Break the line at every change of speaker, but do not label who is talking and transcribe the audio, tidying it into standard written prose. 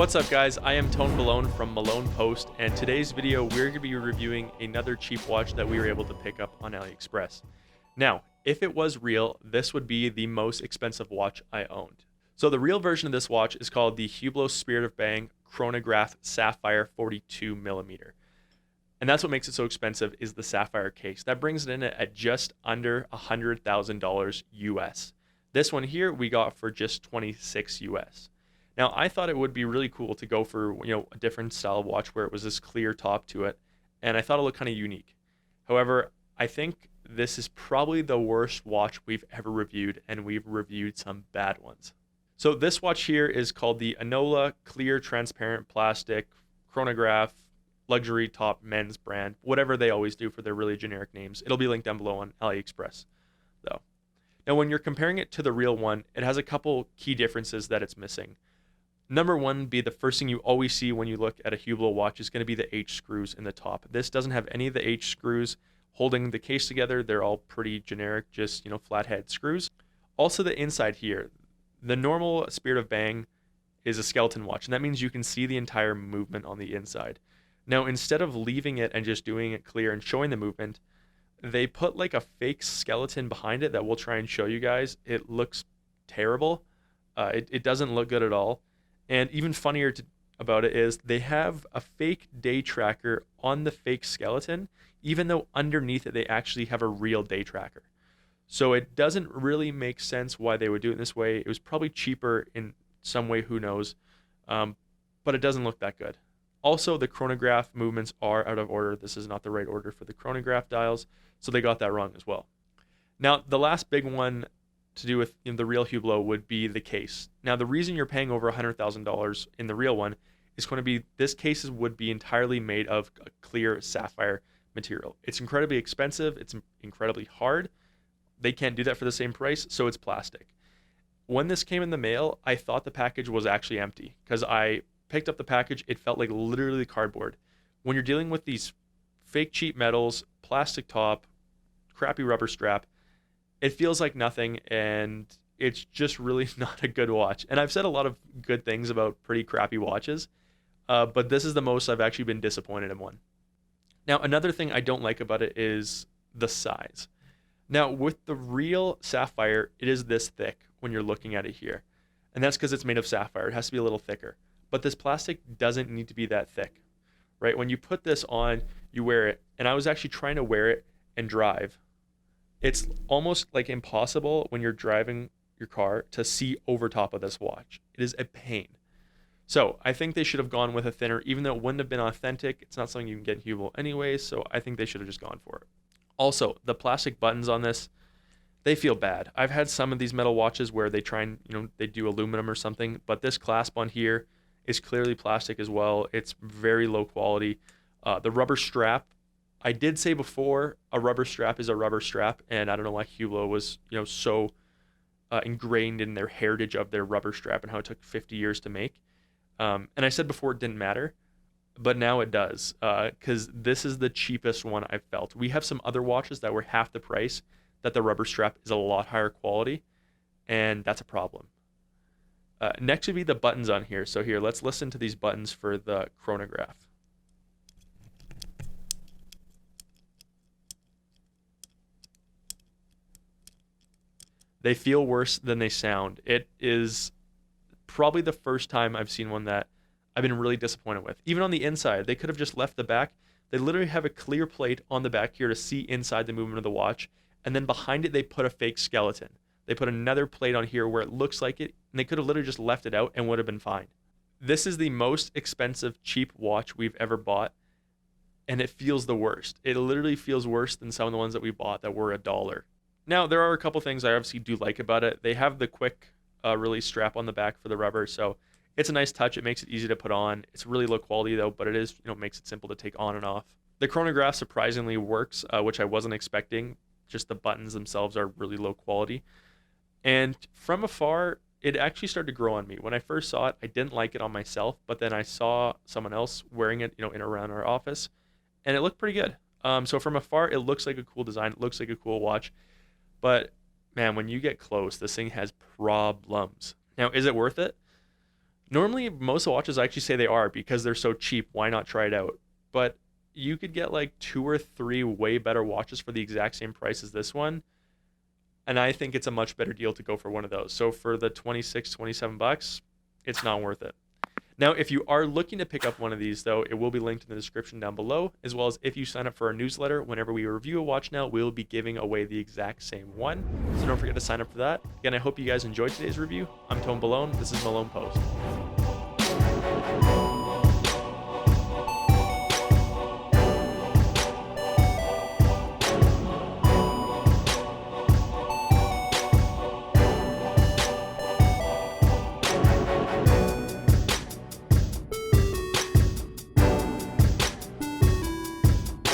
What's up guys, I am Tone Balogne from Malone Post, and today's video we're going to be reviewing another cheap watch that we were able to pick up on AliExpress. Now, if it was real, this would be the most expensive watch I owned. So the real version of this watch is called the Hublot Spirit of Bang Chronograph Sapphire 42mm. And that's what makes it so expensive is the sapphire case. That brings it in at just under $100,000 US. This one here we got for just 26 US. Now, I thought it would be really cool to go for, a different style of watch where it was this clear top to it, and I thought it looked kind of unique. However, I think this is probably the worst watch we've ever reviewed, and we've reviewed some bad ones. So this watch here is called the Onola Clear Transparent Plastic Chronograph Luxury Top Men's Brand, whatever they always do for their really generic names. It'll be linked down below on AliExpress, though. Now, when you're comparing it to the real one, it has a couple key differences that it's missing. Number one be the first thing you always see when you look at a Hublot watch is going to be the H screws in the top. This doesn't have any of the H screws holding the case together. They're all pretty generic, just, flathead screws. Also the inside here, the normal Spirit of Bang is a skeleton watch, and that means you can see the entire movement on the inside. Now, instead of leaving it and just doing it clear and showing the movement, they put like a fake skeleton behind it that we'll try and show you guys. It looks terrible. It doesn't look good at all. And even funnier about it is they have a fake day tracker on the fake skeleton, even though underneath it they actually have a real day tracker. So it doesn't really make sense why they would do it this way. It was probably cheaper in some way, who knows, but it doesn't look that good. Also, the chronograph movements are out of order. This is not the right order for the chronograph dials, so they got that wrong as well. Now, the last big one to do with the real Hublot would be the case. Now, the reason you're paying over $100,000 in the real one is going to be this case would be entirely made of a clear sapphire material. It's incredibly expensive. It's incredibly hard. They can't do that for the same price, so it's plastic. When this came in the mail, I thought the package was actually empty because I picked up the package. It felt like literally cardboard. When you're dealing with these fake cheap metals, plastic top, crappy rubber strap, it feels like nothing, and it's just really not a good watch. And I've said a lot of good things about pretty crappy watches, but this is the most I've actually been disappointed in one. Now, another thing I don't like about it is the size. Now, with the real sapphire, it is this thick when you're looking at it here. And that's because it's made of sapphire. It has to be a little thicker. But this plastic doesn't need to be that thick, right? When you put this on, you wear it. And I was actually trying to wear it and drive. It's almost like impossible when you're driving your car to see over top of this watch. It is a pain. So I think they should have gone with a thinner, even though it wouldn't have been authentic. It's not something you can get in Hublot anyway, so I think they should have just gone for it. Also, the plastic buttons on this, they feel bad. I've had some of these metal watches where they try and, they do aluminum or something, but this clasp on here is clearly plastic as well. It's very low quality. The rubber strap, I did say before, a rubber strap is a rubber strap, and I don't know why Hublot was, so ingrained in their heritage of their rubber strap and how it took 50 years to make. And I said before it didn't matter, but now it does, because this is the cheapest one I've felt. We have some other watches that were half the price that the rubber strap is a lot higher quality, and that's a problem. Next would be the buttons on here. So here, let's listen to these buttons for the chronograph. They feel worse than they sound. It is probably the first time I've seen one that I've been really disappointed with. Even on the inside, they could have just left the back. They literally have a clear plate on the back here to see inside the movement of the watch. And then behind it, they put a fake skeleton. They put another plate on here where it looks like it, and they could have literally just left it out and would have been fine. This is the most expensive, cheap watch we've ever bought, and it feels the worst. It literally feels worse than some of the ones that we bought that were $1. Now, there are a couple things I obviously do like about it. They have the quick release strap on the back for the rubber, so it's a nice touch. It makes it easy to put on. It's really low quality though, but it is, makes it simple to take on and off. The chronograph surprisingly works, which I wasn't expecting. Just the buttons themselves are really low quality. And from afar, it actually started to grow on me. When I first saw it, I didn't like it on myself, but then I saw someone else wearing it, in and around our office, and it looked pretty good. So from afar, it looks like a cool design. It looks like a cool watch. But man, when you get close, this thing has problems. Now, is it worth it? Normally, most watches actually say they are because they're so cheap. Why not try it out? But you could get like 2 or 3 way better watches for the exact same price as this one. And I think it's a much better deal to go for one of those. So for the 26, 27 bucks, it's not worth it. Now, if you are looking to pick up one of these, though, it will be linked in the description down below, as well as if you sign up for our newsletter, whenever we review a watch now, we'll be giving away the exact same one. So don't forget to sign up for that. Again, I hope you guys enjoyed today's review. I'm Tone Balogne. This is Malone Post.